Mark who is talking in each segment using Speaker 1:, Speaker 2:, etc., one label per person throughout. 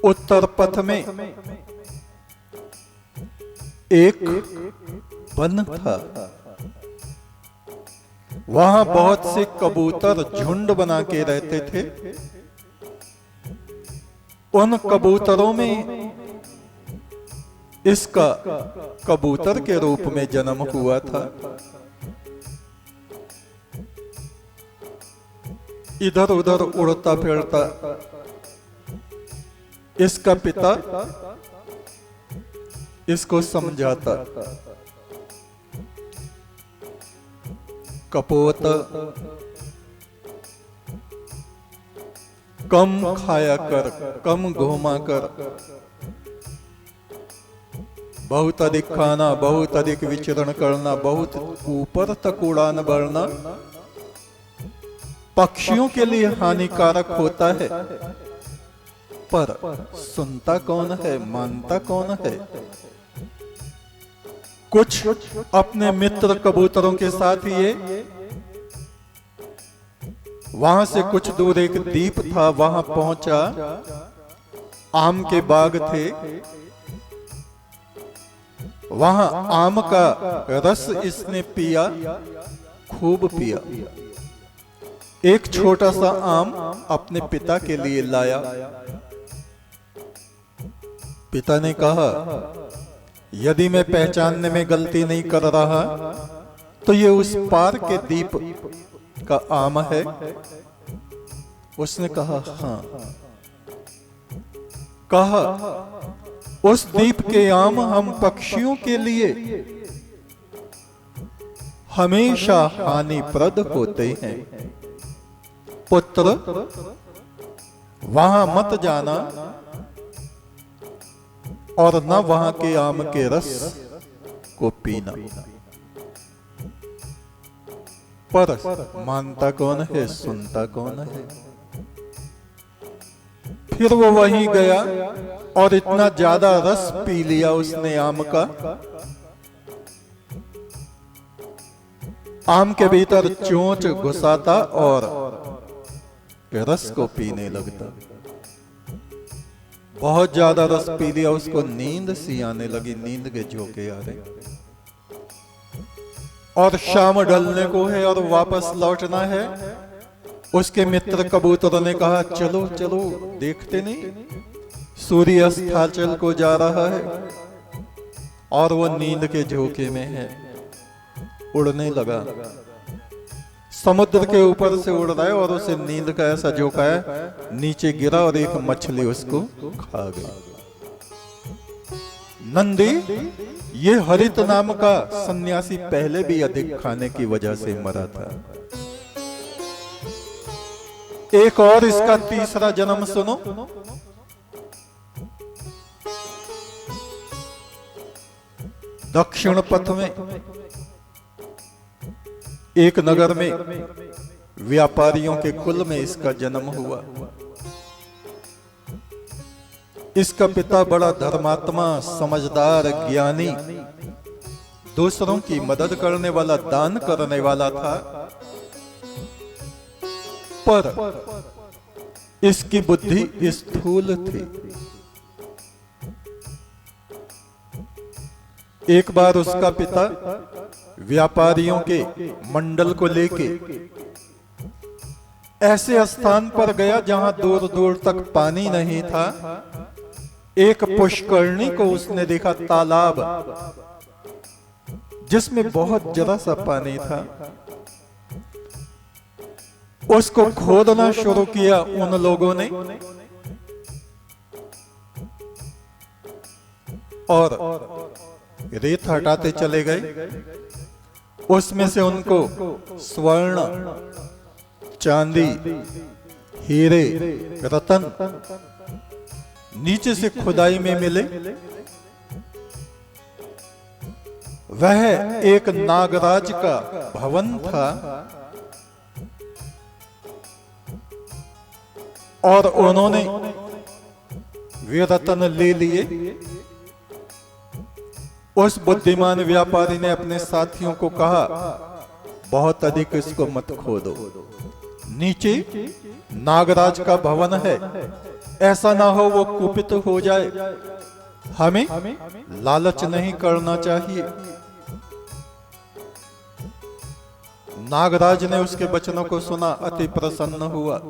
Speaker 1: उत्तर पथ में एक वन था। वहां बहुत से कबूतर झुंड बना के रहते थे। उन कबूतरों में इसका कबूतर के रूप में जन्म हुआ था। इधर उधर उड़ता फिरता इसका पिता इसको समझाता, कपोत कम खाया कर, कम घूमा कर, बहुत अधिक खाना, बहुत अधिक विचरण करना, बहुत ऊपर तक उड़ान बढ़ना पक्षियों के लिए हानिकारक होता है। पर सुनता कौन है, मानता कौन है? कुछ अपने मित्र कबूतरों के साथ ये वहां से कुछ दूर एक द्वीप था, वहां पहुंचा। आम के बाग थे, वहां आम का रस इसने पिया, खूब पिया। एक छोटा सा आम अपने पिता के लिए लाया। पिता ने कहा, यदि मैं पहचानने में गलती नहीं कर रहा तो ये उस पार के द्वीप का आम है। उसने कहा, हाँ। कहा, उस द्वीप के आम हम पक्षियों के लिए हमेशा हानिप्रद होते हैं। पुत्र, वहां मत जाना और न वहां के आम के रस को पीना। पर मानता कौन है, सुनता कौन है? फिर वो वहीं गया और इतना ज्यादा रस पी लिया उसने आम का, आम के भीतर चोंच घुसाता और रस को पीने लगता। बहुत ज्यादा रस पी लिया, उसको नींद सी आने लगी, नींद के झोंके आ रहे। और शाम ढलने को है और वापस लौटना है। उसके मित्र कबूतरों ने कहा, चलो चलो, देखते नहीं सूर्य अस्ताचल को जा रहा है। और वो नींद के झोंके में है, उड़ने लगा, समुद्र के ऊपर से उड़ रहा है और उसे नींद का ऐसा झोंका है, नीचे गिरा और एक मछली उसको खा गई। नंदी, ये हरित नाम का सन्यासी पहले भी अधिक खाने की वजह से मरा था। एक और इसका तीसरा जन्म सुनो। दक्षिण पथ में एक नगर में व्यापारियों के कुल में इसका जन्म हुआ। इसका पिता बड़ा धर्मात्मा, समझदार, ज्ञानी, दूसरों की मदद करने वाला, दान करने वाला था। पर इसकी बुद्धि स्थूल थी। एक बार उसका पिता व्यापारियों के मंडल को लेके ऐसे स्थान पर गया जहां दूर दूर तक पानी नहीं था। एक पुष्करणी को उसने देखा, तालाब जिसमें बहुत जरा सा पानी था। उसको खोदना शुरू किया उन लोगों ने और रेत हटाते चले गए। उसमें से उनको स्वर्ण, चांदी, हीरे, रतन नीचे से खुदाई में मिले। वह एक नागराज का भवन था और उन्होंने वे रतन ले लिए। उस बुद्धिमान व्यापारी ने अपने साथियों को कहा, बहुत अधिक इसको मत खोदो, नीचे नागराज का भवन है, ऐसा ना हो वो कुपित हो जाए। हमें लालच नहीं करना चाहिए। नागराज ने उसके वचनों को सुना, अति प्रसन्न हुआ।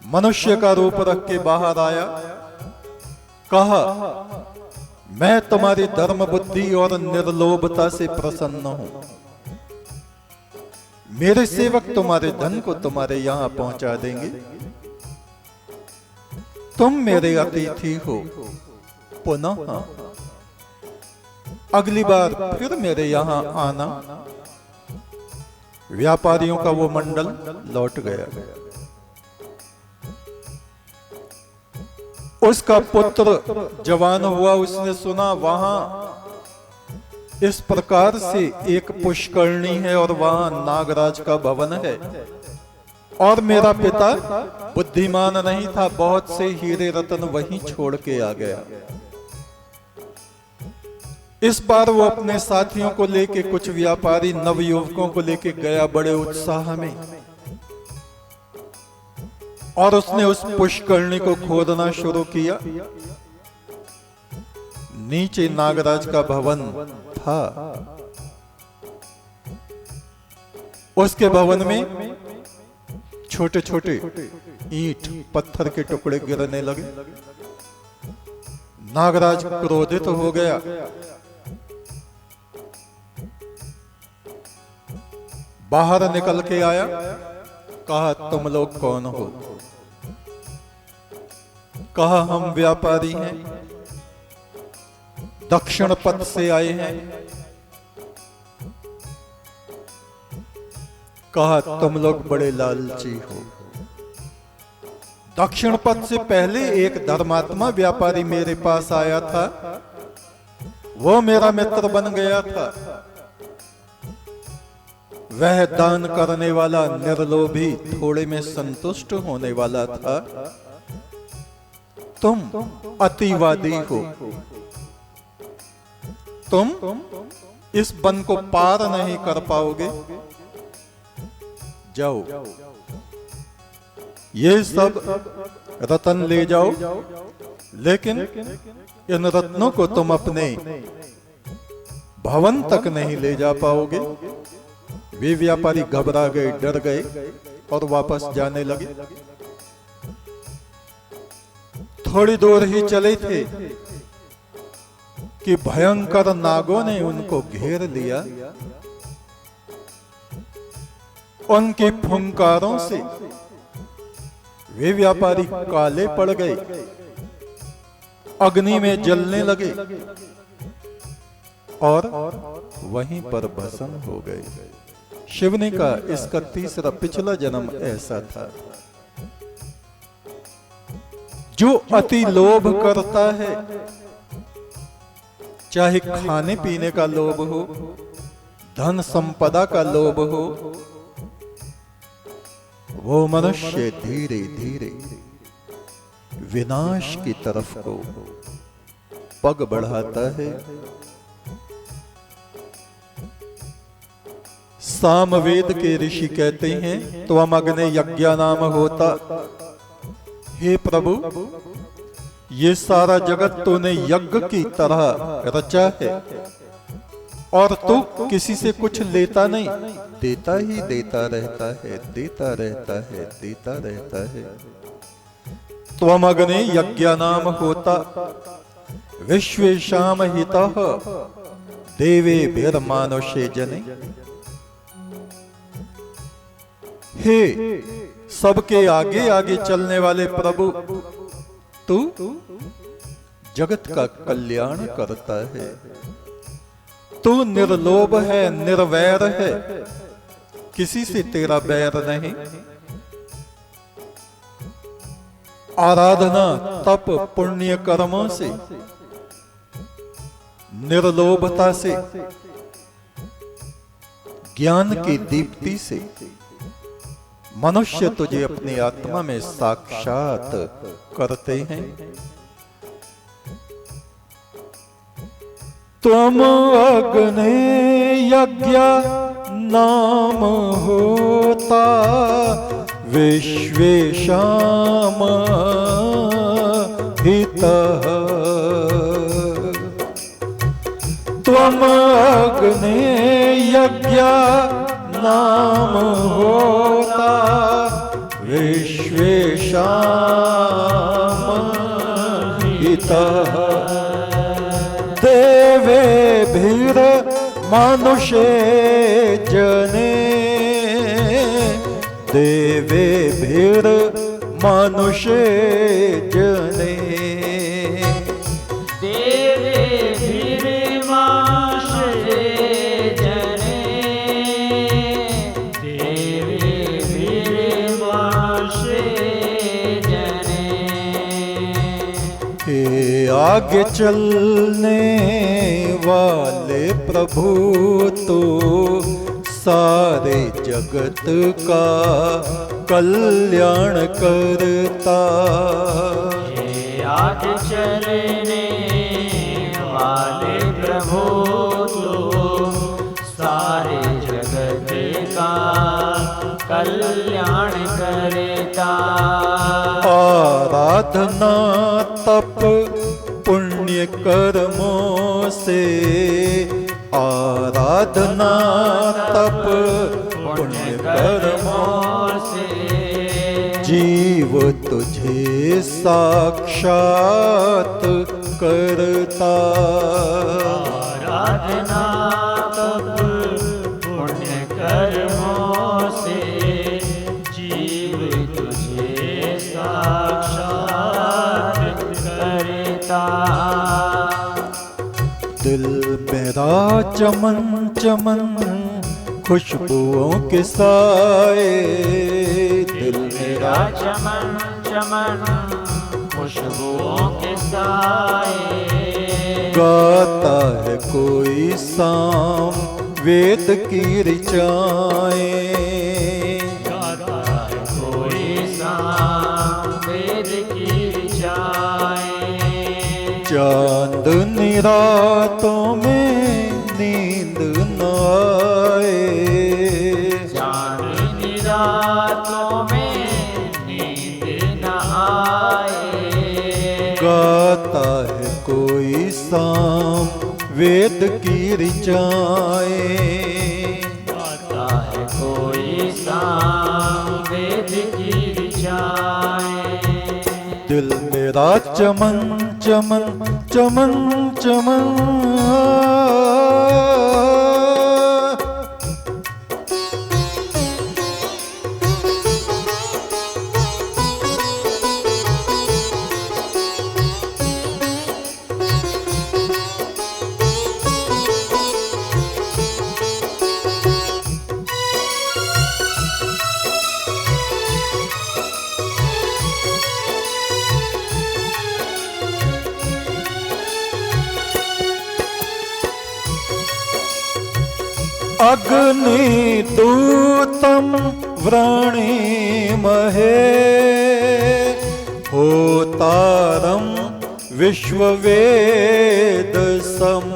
Speaker 1: मनुष्य का रूप रख के बाहर आया, कहा, मैं तुम्हारी धर्म बुद्धि और निर्लोभता से प्रसन्न हूं। मेरे सेवक तुम्हारे धन को तुम्हारे यहां पहुंचा देंगे। तुम मेरे अतिथि हो। पुनः अगली बार फिर मेरे यहां आना। व्यापारियों का वो मंडल लौट गया। उसका पुत्र जवान हुआ। उसने सुना वहां इस प्रकार से एक पुष्करणी है और वहां नागराज का भवन है, और मेरा पिता बुद्धिमान नहीं था, बहुत से हीरे रत्न वहीं छोड़ के आ गया। इस बार वो अपने साथियों को लेके, कुछ व्यापारी नवयुवकों को लेके गया बड़े उत्साह में, और उसने उस पुष्करणी को खोदना शुरू किया। नीचे नागराज का भवन था। उसके भवन में छोटे छोटे ईंट पत्थर के टुकड़े गिरने लगे। नागराज क्रोधित हो गया। बाहर निकल के आया, कहा, तुम लोग कौन हो? कहा, हम व्यापारी हैं, दक्षिण पथ से आए हैं। कहा, तुम लोग बड़े लालची हो। दक्षिण पथ से पहले एक धर्मात्मा व्यापारी मेरे पास आया था, वो मेरा मित्र बन गया था। वह दान करने वाला, निर्लोभी, थोड़े में संतुष्ट होने वाला था। तुम अतिवादी हो। तुम इस वन को पार नहीं कर पाओगे। जाओ, ये सब रत्न ले जाओ, लेकिन इन रत्नों को तुम अपने भवन तक नहीं ले जा पाओगे। वे व्यापारी घबरा गए, डर गए और वापस जाने लगे। थोड़ी दूर ही चले थे कि भयंकर नागों ने उनको घेर लिया। उनके फुंकारों से वे व्यापारी काले पड़ गए, अग्नि में जलने लगे और वहीं पर भस्म हो गए। शिव ने कहा, इसका तीसरा पिछला जन्म ऐसा था। जो अति लोभ करता है, चाहे खाने पीने का लोभ हो, धन संपदा का लोभ हो, वो मनुष्य धीरे धीरे विनाश की तरफ को पग बढ़ाता है। सामवेद के ऋषि कहते हैं, त्वम अग्ने यज्ञ नाम होता। हे प्रभु, ये सारा जगत तूने यज्ञ की तरह रचा है, और तू किसी से कुछ लेता नहीं, देता ही देता रहता है, देता रहता है, देता रहता है। त्वम अग्ने यज्ञ नाम होता, विश्वेशाम हितः देवेभिर् मानुषे जने। हे सबके आगे आगे चलने वाले प्रभु, तू जगत का कल्याण करता है। तू निर्लोभ है, निर्वैर है, किसी से तेरा बैर नहीं। आराधना, तप, पुण्य कर्मों से, निर्लोभता से, ज्ञान की दीप्ति से मनुष्य तुझे अपनी आत्मा में साक्षात करते हैं। त्वम अग्ने यज्ञ नाम होता, विश्वेशाम हितः त्वम अग्ने यज्ञा नाम होता विश्वेशाम हितः देवेभिर मनुष्ये जने देवेभिर मनुष्ये जने
Speaker 2: देवेभिर मनुष्ये जने देवेभिर मनुष्ये जने
Speaker 1: हे आगे चलने वाले प्रभु तो सारे जगत का कल्याण करता
Speaker 2: हे आगे चलने वाले प्रभु तो सारे जगत का कल्याण करता
Speaker 1: आराधना तप पुण्य कर्मों से आराधना तप पुण्य कर्मों
Speaker 2: से
Speaker 1: जीव तुझे साक्षात करता
Speaker 2: आराधना तप पुण्य कर्मों से जीव तुझे साक्षात करता
Speaker 1: दिल मेरा चमन चमन खुशबुओं के साए दिल मेरा
Speaker 2: चमन चमन खुशबुओं के साए
Speaker 1: गाता है कोई साम वेद की ऋचाएं
Speaker 2: गाता है कोई साम वेद की ऋचाएं
Speaker 1: चांदनी रातों में नींद न आए
Speaker 2: चांदनी रातों में नींद न आए
Speaker 1: गाता है कोई साम वेद की ऋचाएं
Speaker 2: गाता है कोई साम वेद की ऋचाएं
Speaker 1: दिल मेरा चमन चमन चमन चमन अग्नि दूतम व्रणीमहे होतारम विश्ववेद सम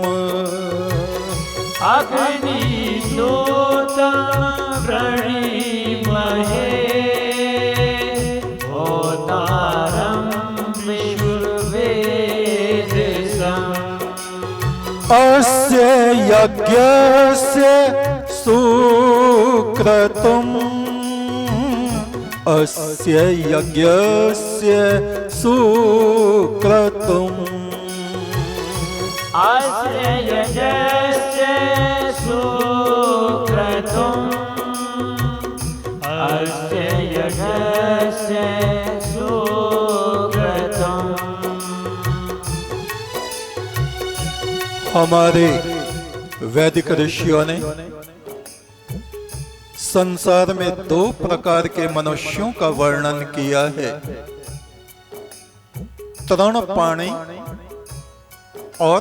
Speaker 2: अग्नि दूतम व्रणीमहे होतारम विश्ववेद सम
Speaker 1: अस्य यज्ञस्य सुक्रतुम् अस्य यज्ञस्य सुक्रतुम्
Speaker 2: अस्य यज्ञस्य सुक्रतुम् अस्य यज्ञस्य सुक्रतुम्
Speaker 1: हमारे वैदिक ऋषियों ने संसार में दो प्रकार के मनुष्यों का वर्णन किया है, तरण पाणी और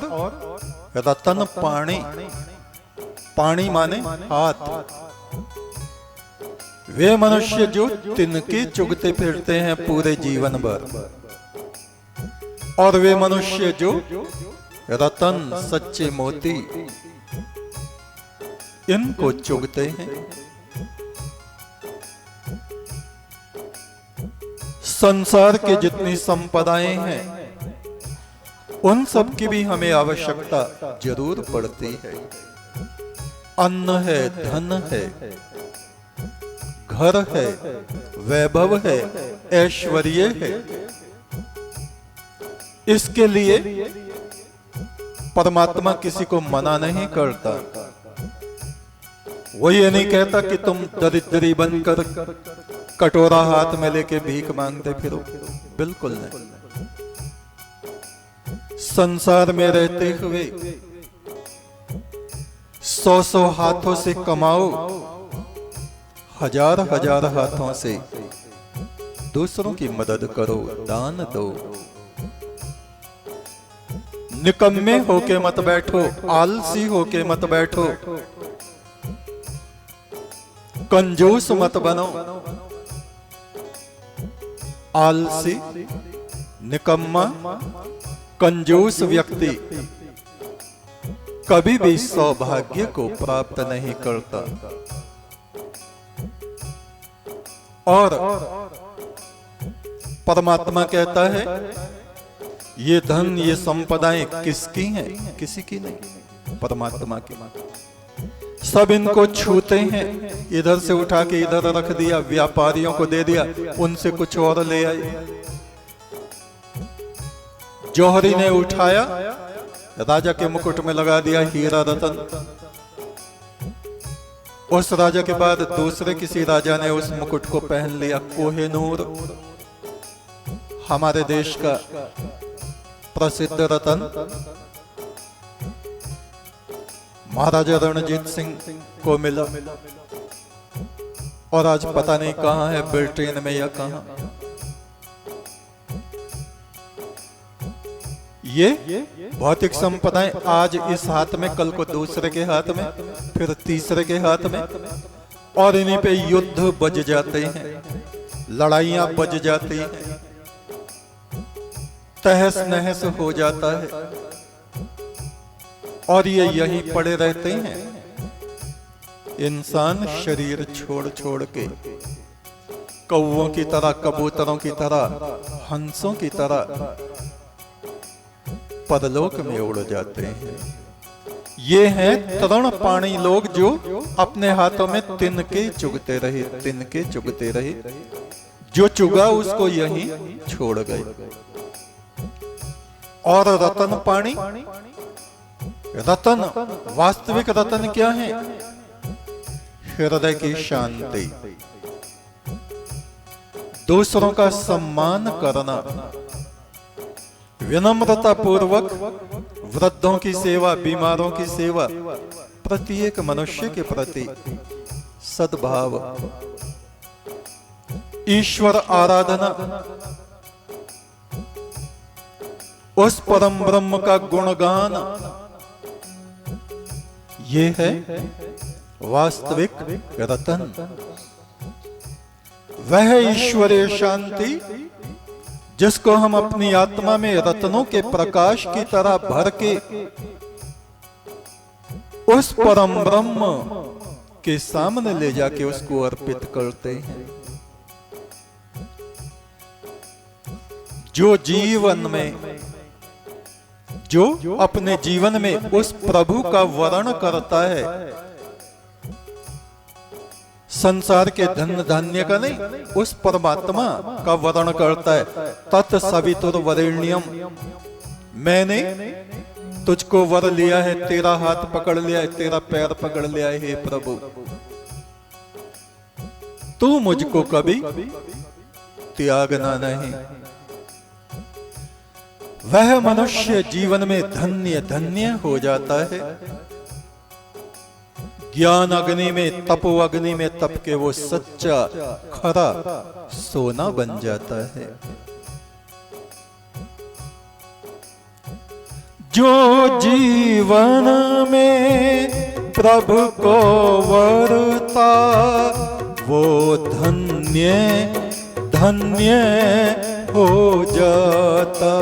Speaker 1: रतन पाणी। पाणी माने हाथ। वे मनुष्य जो तिनके चुगते फिरते हैं पूरे जीवन भर, और वे मनुष्य जो रतन सच्चे मोती इनको चुगते हैं। संसार के जितनी संपदाएं हैं उन सब की भी हमें आवश्यकता जरूर पड़ती है। अन्न है, धन है, घर है, वैभव है, ऐश्वर्य है। इसके लिए परमात्मा किसी को मना नहीं करता। वो ये नहीं कहता कि तुम दरिद्री बनकर कटोरा हाथ में लेके भीख मांगते फिरो, बिल्कुल नहीं। संसार में रहते हुए 100 हाथों से कमाओ, 1000 हाथों से दूसरों की मदद करो, दान दो। निकम्मे होके मत बैठो, आलसी होके मत बैठो, कंजूस मत बनो। आलसी, निकम्मा, कंजूस व्यक्ति कभी भी सौभाग्य को प्राप्त नहीं करता। और परमात्मा कहता है ये धन, ये संपदाएं किसकी हैं? किसी की नहीं, परमात्मा की। सब इनको छूते हैं, इधर से उठा के इधर रख दिया, व्यापारियों को दे दिया, उनसे कुछ और ले आए। जौहरी ने उठाया, राजा के मुकुट में लगा दिया हीरा रतन। उस राजा के बाद दूसरे किसी राजा ने उस मुकुट को पहन लिया। कोहिनूर हमारे देश का प्रसिद्ध रतन महाराजा रणजीत सिंह को मिला, और आज पता नहीं कहां है, ब्रिटेन में या कहां। ये भौतिक संपदाएं आज इस हाथ में, कल को दूसरे के हाथ में, फिर तीसरे के हाथ में, और इन्हीं पे युद्ध बज जाते हैं, लड़ाइयां बज जाती हैं, तहस नहस हो जाता है, और ये यहीं पड़े रहते हैं। इंसान शरीर छोड़ छोड़ के कौवों की तरह, कबूतरों की तरह, हंसों की तरह परलोक में उड़ जाते हैं। ये हैं तृणपाणी लोग जो अपने हाथों में तिनके चुगते रहे, तिनके चुगते रहे, जो चुगा उसको यहीं छोड़ गए। और रतन पाणी, रतन, वास्तविक रतन क्या है? हृदय की शांति, दूसरों का सम्मान करना, विनम्रता पूर्वक वृद्धों की सेवा, बीमारों की सेवा, प्रत्येक मनुष्य के प्रति सद्भाव, ईश्वर आराधना, उस परम ब्रह्म का गुणगान, ये है वास्तविक रतन। वह ईश्वरीय शांति जिसको हम अपनी आत्मा में रत्नों के प्रकाश की तरह भर के उस परम ब्रह्म के सामने ले जाके उसको अर्पित करते हैं। जो जीवन में, जो अपने जीवन में उस प्रभु का वर्ण करता है, संसार के धन धान्य का नहीं, उस परमात्मा का वर्ण करता है। तत्सवितुर्वरेण्यम, मैंने तुझको वर लिया है, तेरा हाथ पकड़ लिया है, तेरा पैर पकड़ लिया है, हे प्रभु, तू मुझको कभी त्यागना नहीं। वह मनुष्य जीवन में धन्य धन्य हो जाता है। ज्ञान अग्नि में, तपो अग्नि में तप के वो सच्चा खरा सोना बन जाता है। जो जीवन में प्रभु को वरता, वो धन्य धन्य हो जाता।